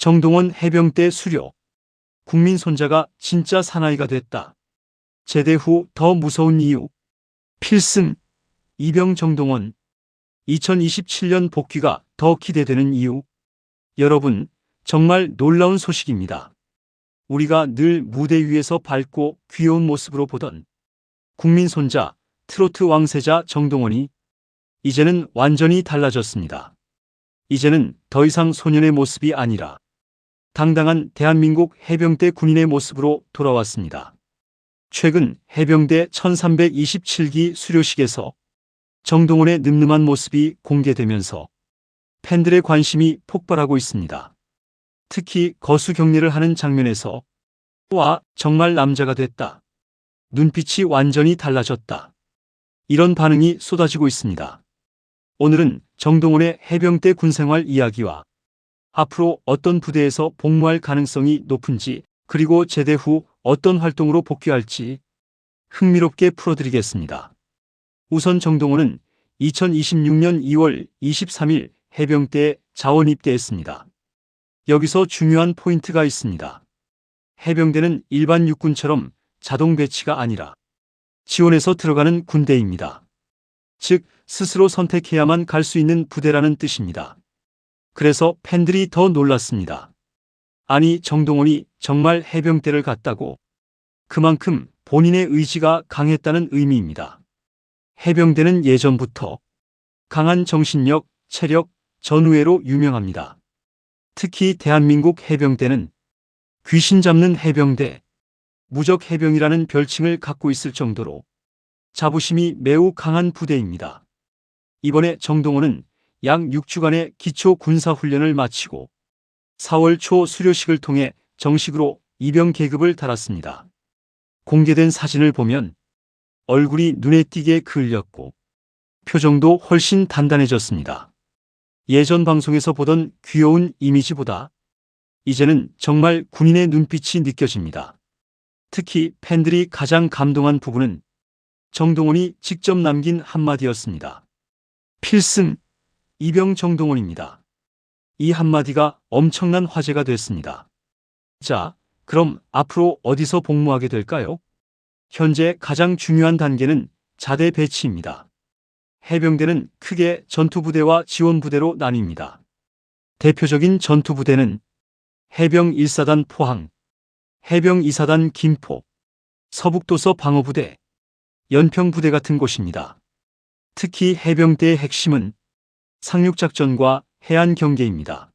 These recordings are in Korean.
정동원 해병대 수료. 국민 손자가 진짜 사나이가 됐다. 제대 후 더 무서운 이유. 필승. 이병 정동원. 2027년 복귀가 더 기대되는 이유. 여러분, 정말 놀라운 소식입니다. 우리가 늘 무대 위에서 밝고 귀여운 모습으로 보던 국민 손자, 트로트 왕세자 정동원이 이제는 완전히 달라졌습니다. 이제는 더 이상 소년의 모습이 아니라 당당한 대한민국 해병대 군인의 모습으로 돌아왔습니다. 최근 해병대 1327기 수료식에서 정동원의 늠름한 모습이 공개되면서 팬들의 관심이 폭발하고 있습니다. 특히 거수 격리를 하는 장면에서 와, 정말 남자가 됐다. 눈빛이 완전히 달라졌다. 이런 반응이 쏟아지고 있습니다. 오늘은 정동원의 해병대 군생활 이야기와 앞으로 어떤 부대에서 복무할 가능성이 높은지, 그리고 제대 후 어떤 활동으로 복귀할지 흥미롭게 풀어드리겠습니다. 우선 정동원은 2026년 2월 23일 해병대에 자원 입대했습니다. 여기서 중요한 포인트가 있습니다. 해병대는 일반 육군처럼 자동 배치가 아니라 지원해서 들어가는 군대입니다. 즉, 스스로 선택해야만 갈 수 있는 부대라는 뜻입니다. 그래서 팬들이 더 놀랐습니다. 아니, 정동원이 정말 해병대를 갔다고? 그만큼 본인의 의지가 강했다는 의미입니다. 해병대는 예전부터 강한 정신력, 체력, 전우회로 유명합니다. 특히 대한민국 해병대는 귀신 잡는 해병대, 무적 해병이라는 별칭을 갖고 있을 정도로 자부심이 매우 강한 부대입니다. 이번에 정동원은 약 6주간의 기초 군사훈련을 마치고 4월 초 수료식을 통해 정식으로 이병 계급을 달았습니다. 공개된 사진을 보면 얼굴이 눈에 띄게 그을렸고 표정도 훨씬 단단해졌습니다. 예전 방송에서 보던 귀여운 이미지보다 이제는 정말 군인의 눈빛이 느껴집니다. 특히 팬들이 가장 감동한 부분은 정동원이 직접 남긴 한마디였습니다. 필승, 이병 정동원입니다. 이 한마디가 엄청난 화제가 됐습니다. 자, 그럼 앞으로 어디서 복무하게 될까요? 현재 가장 중요한 단계는 자대 배치입니다. 해병대는 크게 전투부대와 지원부대로 나뉩니다. 대표적인 전투부대는 해병 1사단 포항, 해병 2사단 김포, 서북도서 방어부대, 연평부대 같은 곳입니다. 특히 해병대의 핵심은 상륙작전과 해안경계입니다.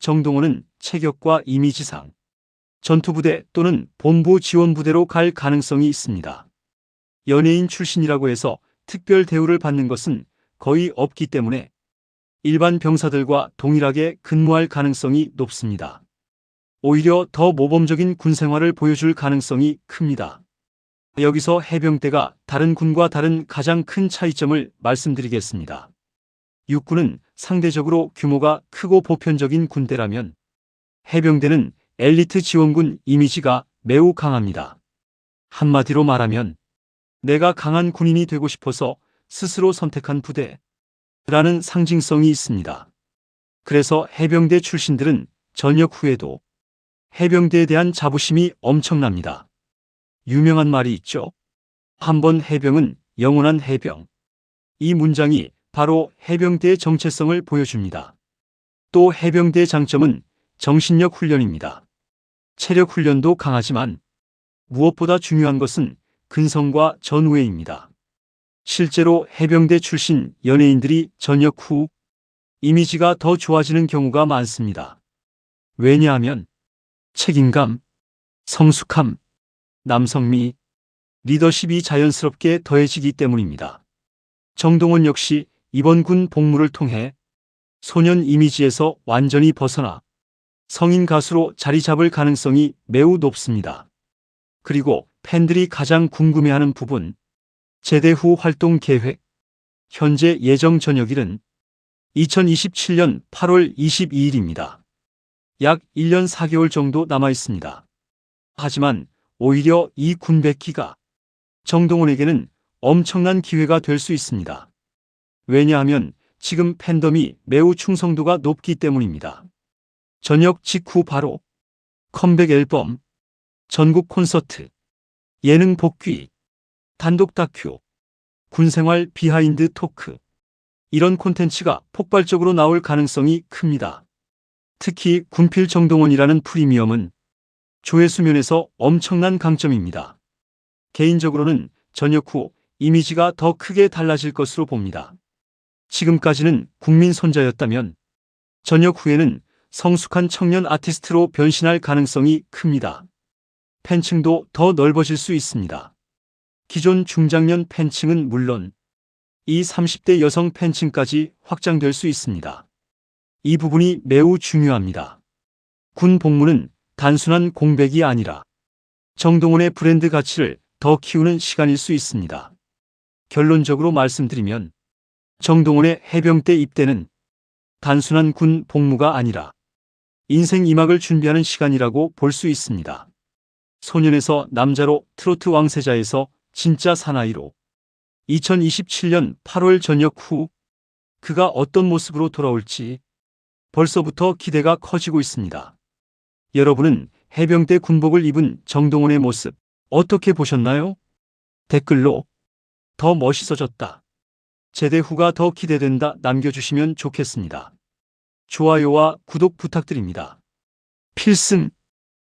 정동원은 체격과 이미지상 전투부대 또는 본부 지원부대로 갈 가능성이 있습니다. 연예인 출신이라고 해서 특별 대우를 받는 것은 거의 없기 때문에 일반 병사들과 동일하게 근무할 가능성이 높습니다. 오히려 더 모범적인 군생활을 보여줄 가능성이 큽니다. 여기서 해병대가 다른 군과 다른 가장 큰 차이점을 말씀드리겠습니다. 육군은 상대적으로 규모가 크고 보편적인 군대라면 해병대는 엘리트 지원군 이미지가 매우 강합니다. 한마디로 말하면 내가 강한 군인이 되고 싶어서 스스로 선택한 부대라는 상징성이 있습니다. 그래서 해병대 출신들은 전역 후에도 해병대에 대한 자부심이 엄청납니다. 유명한 말이 있죠. 한 번 해병은 영원한 해병. 이 문장이 바로 해병대의 정체성을 보여줍니다. 또 해병대의 장점은 정신력 훈련입니다. 체력 훈련도 강하지만 무엇보다 중요한 것은 근성과 전우회입니다. 실제로 해병대 출신 연예인들이 전역 후 이미지가 더 좋아지는 경우가 많습니다. 왜냐하면 책임감, 성숙함, 남성미, 리더십이 자연스럽게 더해지기 때문입니다. 정동원 역시 이번 군 복무를 통해 소년 이미지에서 완전히 벗어나 성인 가수로 자리 잡을 가능성이 매우 높습니다. 그리고 팬들이 가장 궁금해하는 부분, 제대 후 활동 계획. 현재 예정 전역일은 2027년 8월 22일입니다. 약 1년 4개월 정도 남아 있습니다. 하지만 오히려 이 군백기가 정동원에게는 엄청난 기회가 될 수 있습니다. 왜냐하면 지금 팬덤이 매우 충성도가 높기 때문입니다. 전역 직후 바로 컴백 앨범, 전국 콘서트, 예능 복귀, 단독 다큐, 군생활 비하인드 토크. 이런 콘텐츠가 폭발적으로 나올 가능성이 큽니다. 특히 군필 정동원이라는 프리미엄은 조회수 면에서 엄청난 강점입니다. 개인적으로는 전역 후 이미지가 더 크게 달라질 것으로 봅니다. 지금까지는 국민 손자였다면 전역 후에는 성숙한 청년 아티스트로 변신할 가능성이 큽니다. 팬층도 더 넓어질 수 있습니다. 기존 중장년 팬층은 물론 20, 30대 여성 팬층까지 확장될 수 있습니다. 이 부분이 매우 중요합니다. 군 복무는 단순한 공백이 아니라 정동원의 브랜드 가치를 더 키우는 시간일 수 있습니다. 결론적으로 말씀드리면 정동원의 해병대 입대는 단순한 군 복무가 아니라 인생 2막을 준비하는 시간이라고 볼 수 있습니다. 소년에서 남자로, 트로트 왕세자에서 진짜 사나이로 2027년 8월 전역 후 그가 어떤 모습으로 돌아올지 벌써부터 기대가 커지고 있습니다. 여러분은 해병대 군복을 입은 정동원의 모습 어떻게 보셨나요? 댓글로 더 멋있어졌다, 제대 후가 더 기대된다 남겨주시면 좋겠습니다. 좋아요와 구독 부탁드립니다. 필승!